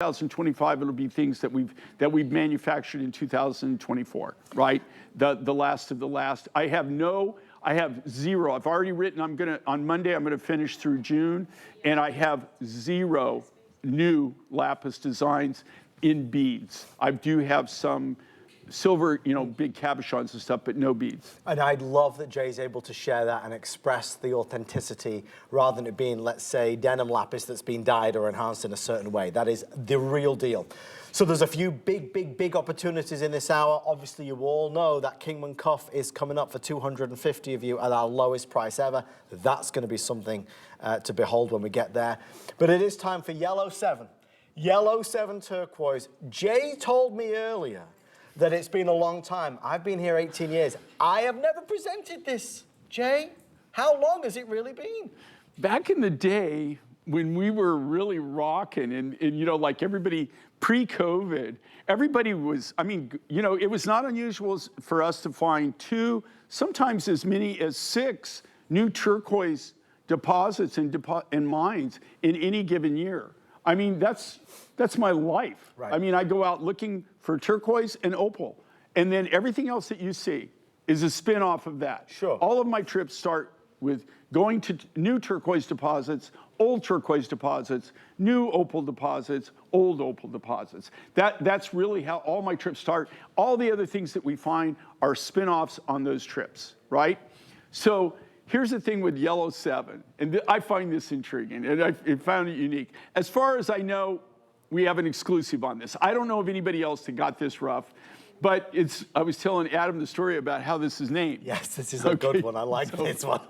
2025, it'll be things that we've manufactured in 2024, right? The last of the last. I have zero. I've already written. On Monday, I'm gonna finish through June, and I have 0 new lapis designs in beads. I do have some silver, big cabochons and stuff, but no beads. And I love that Jay's able to share that and express the authenticity rather than it being, let's say, denim lapis that's been dyed or enhanced in a certain way. That is the real deal. So there's a few big opportunities in this hour. Obviously, you all know that Kingman cuff is coming up for 250 of you at our lowest price ever. That's going to be something to behold when we get there. But it is time for Yellow 7. Yellow 7 turquoise. Jay told me earlier that it's been a long time. I've been here 18 years. I have never presented this. Jay, how long has it really been? Back in the day, when we were really rocking and like everybody pre-COVID, everybody was, it was not unusual for us to find 2, sometimes as many as 6 new turquoise deposits and mines in any given year. That's my life. Right. I go out looking for turquoise and opal, and then everything else that you see is a spin-off of that. Sure. All of my trips start with going to new turquoise deposits, old turquoise deposits, new opal deposits, old opal deposits. That's really how all my trips start. All the other things that we find are spin-offs on those trips, right? So here's the thing with Yellow 7, and I find this intriguing, and I found it unique. As far as I know, we have an exclusive on this. I don't know of anybody else that got this rough, but I was telling Adam the story about how this is named. Yes, this is a good one. I like this one.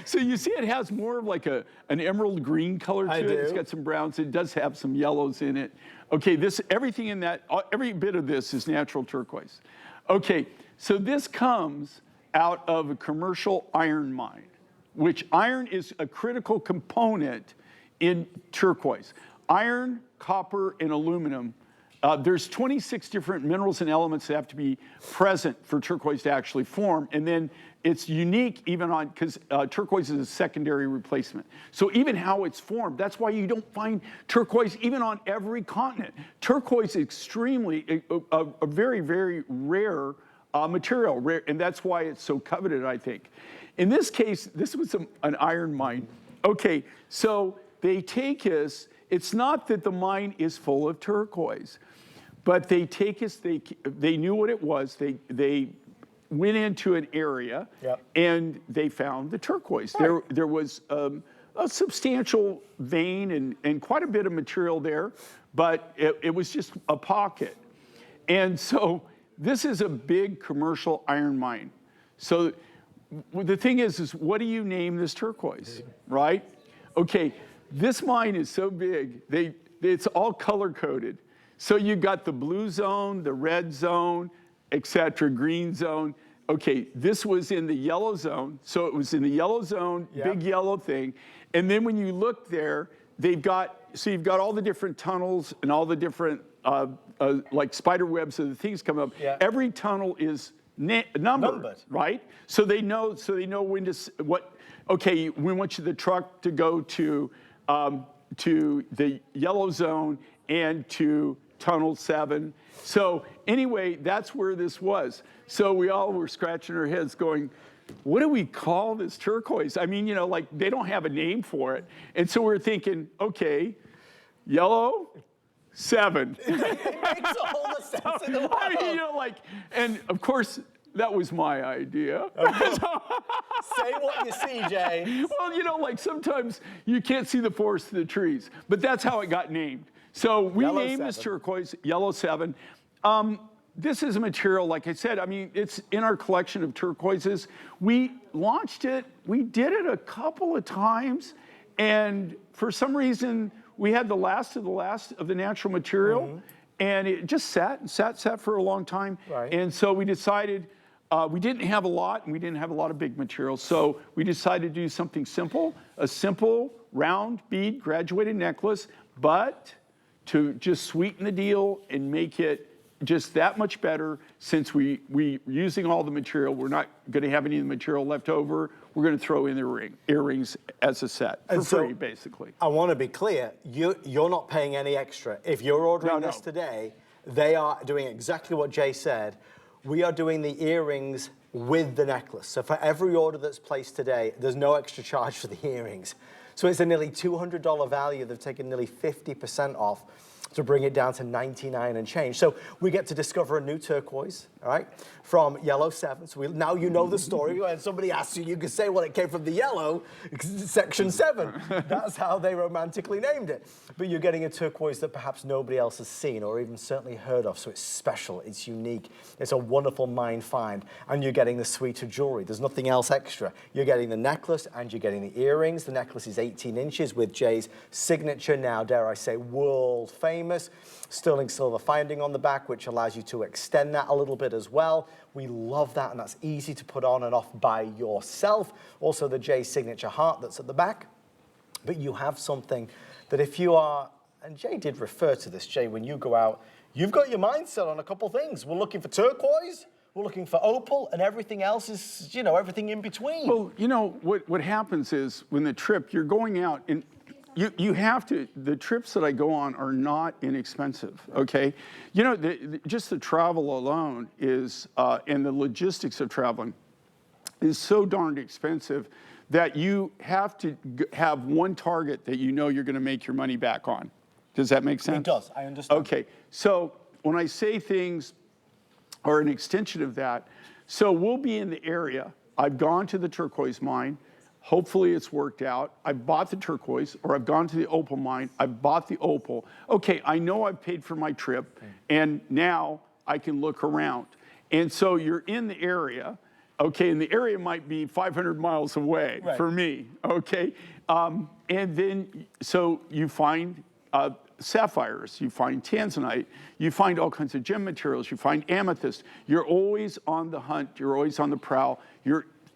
So you see it has more of like an emerald green color to it. It's got some browns. It does have some yellows in it. Okay, everything in that, every bit of this is natural turquoise. Okay, so this comes out of a commercial iron mine, which iron is a critical component in turquoise. Iron, copper, and aluminum. There's 26 different minerals and elements that have to be present for turquoise to actually form. And then it's unique even because turquoise is a secondary replacement. So even how it's formed, that's why you don't find turquoise even on every continent. Turquoise is extremely, a very, very rare material, and that's why it's so coveted, I think. In this case, this was an iron mine. Okay, so they take us, it's not that the mine is full of turquoise, but they take us, they knew what it was, they went into an area, and they found the turquoise. Right. There was a substantial vein and quite a bit of material there, but it was just a pocket. And so this is a big commercial iron mine. So the thing is what do you name this turquoise, right? Okay, this mine is so big, it's all color-coded. So you got the blue zone, the red zone, etc., green zone. Okay, this was in the yellow zone. So it was in the yellow zone, big yellow thing. And then when you look there, you've got all the different tunnels and all the different like spider webs of the things come up. Yeah. Every tunnel is numbered, right? So they know when to okay, we want the truck to go to the yellow zone and to tunnel 7. So anyway, that's where this was. So we all were scratching our heads going, what do we call this turquoise? Like they don't have a name for it. And so we're thinking, okay, Yellow 7. It makes all the sense in the world. And of course, that was my idea. Say what you see, Jay. Well, sometimes you can't see the forest through the trees, but that's how it got named. So we named this turquoise Yellow 7. This is a material, like I said, it's in our collection of turquoises. We launched it, we did it a couple of times, and for some reason, we had the last of the natural material, and it just sat for a long time. Right. And so we decided, we didn't have a lot, and we didn't have a lot of big material, so we decided to do something simple, a simple round bead graduated necklace, but to just sweeten the deal and make it just that much better, since we using all the material, we're not going to have any of the material left over. we're going to throw in the earrings as a set for free, basically. I want to be clear, you're not paying any extra. If you're ordering this today, they are doing exactly what Jay said. We are doing the earrings with the necklace. So for every order that's placed today, there's no extra charge for the earrings. So it's a nearly $200 value. They've taken nearly 50% off to bring it down to 99 and change. So we get to discover a new turquoise, all right, from yellow 7. So now you know the story. When somebody asks you, you can say, well, it came from the yellow, section 7. That's how they romantically named it. But you're getting a turquoise that perhaps nobody else has seen or even certainly heard of. So it's special, it's unique, it's a wonderful mind find. And you're getting the suite of jewelry. There's nothing else extra. You're getting the necklace and you're getting the earrings. The necklace is 18 inches with Jay's signature, now dare I say, world famous sterling silver finding on the back, which allows you to extend that a little bit as well. We love that, and that's easy to put on and off by yourself. Also the Jay signature heart that's at the back. But you have something that if you are, and Jay did refer to this, Jay, when you go out, you've got your mind set on a couple things. We're looking for turquoise, we're looking for opal, and everything else is, you know, everything in between. Well, you know, what happens is when the trip, you're going out, and you have to, the trips that I go on are not inexpensive, okay? You know, just the travel alone is, and the logistics of traveling is so darned expensive that you have to have one target that you know you're gonna make your money back on. Does that make sense? It does, I understand. Okay, so when I say things are an extension of that, so we'll be in the area. I've gone to the turquoise mine. Hopefully it's worked out. I bought the turquoise, or I've gone to the opal mine. I bought the opal. Okay, I know I've paid for my trip, and now I can look around. And so you're in the area, okay, and the area might be 500 miles away for me, okay? And then, so you find sapphires, you find tanzanite, you find all kinds of gem materials, you find amethyst. You're always on the hunt, you're always on the prowl.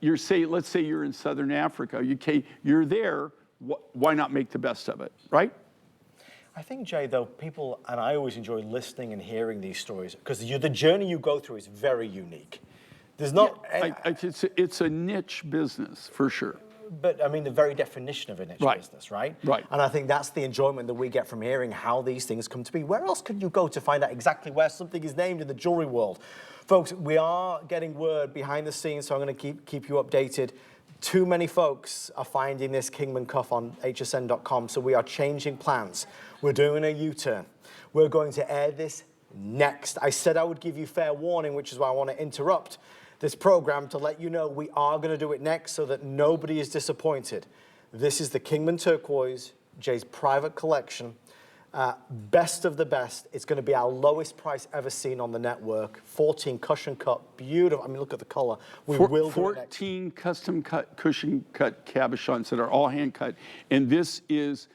Let's say you're in Southern Africa, you're there, why not make the best of it, right? I think, Jay, though, people, and I always enjoy listening and hearing these stories, because the journey you go through is very unique. There's not... Yeah, it's a niche business, for sure. But, I mean, the very definition of a niche business, right? Right. And I think that's the enjoyment that we get from hearing how these things come to be. Where else can you go to find out exactly where something is named in the jewelry world? Folks, we are getting word behind the scenes, so I'm going to keep you updated. Too many folks are finding this Kingman cuff on hsn.com, so we are changing plans. We're doing a U-turn. We're going to air this next. I said I would give you fair warning, which is why I want to interrupt this program to let you know we are going to do it next so that nobody is disappointed. This is the Kingman Turquoise, Jay's private collection. Best of the best. It's going to be our lowest price ever seen on the network. 14 cushion cut, beautiful. I mean, look at the color. We will 14 custom cut, cushion cut cabochons that are all hand cut. And this is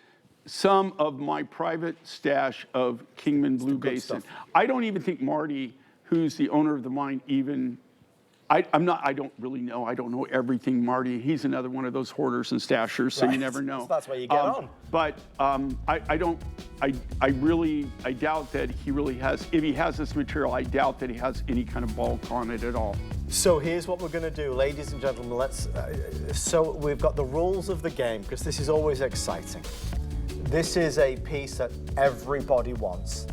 some of my private stash of Kingman Blue Basin. I don't even think Marty, who's the owner of the mine, even I don't really know. I don't know everything, Marty. He's another one of those hoarders and stashers, so you never know. So that's why you get on. But I doubt that he really has, if he has this material, I doubt that he has any kind of bulk on it at all. So here's what we're going to do, ladies and gentlemen. So we've got the rules of the game, because this is always exciting. This is a piece that everybody wants.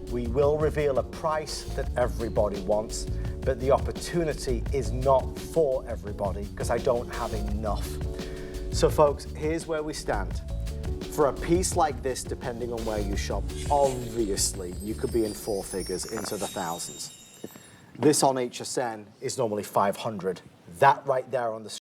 We will reveal a price that everybody wants, but the opportunity is not for everybody because I don't have enough. So folks, here's where we stand. For a piece like this, depending on where you shop, obviously you could be in 4 figures into the thousands. This on HSN is normally 500. That right there on the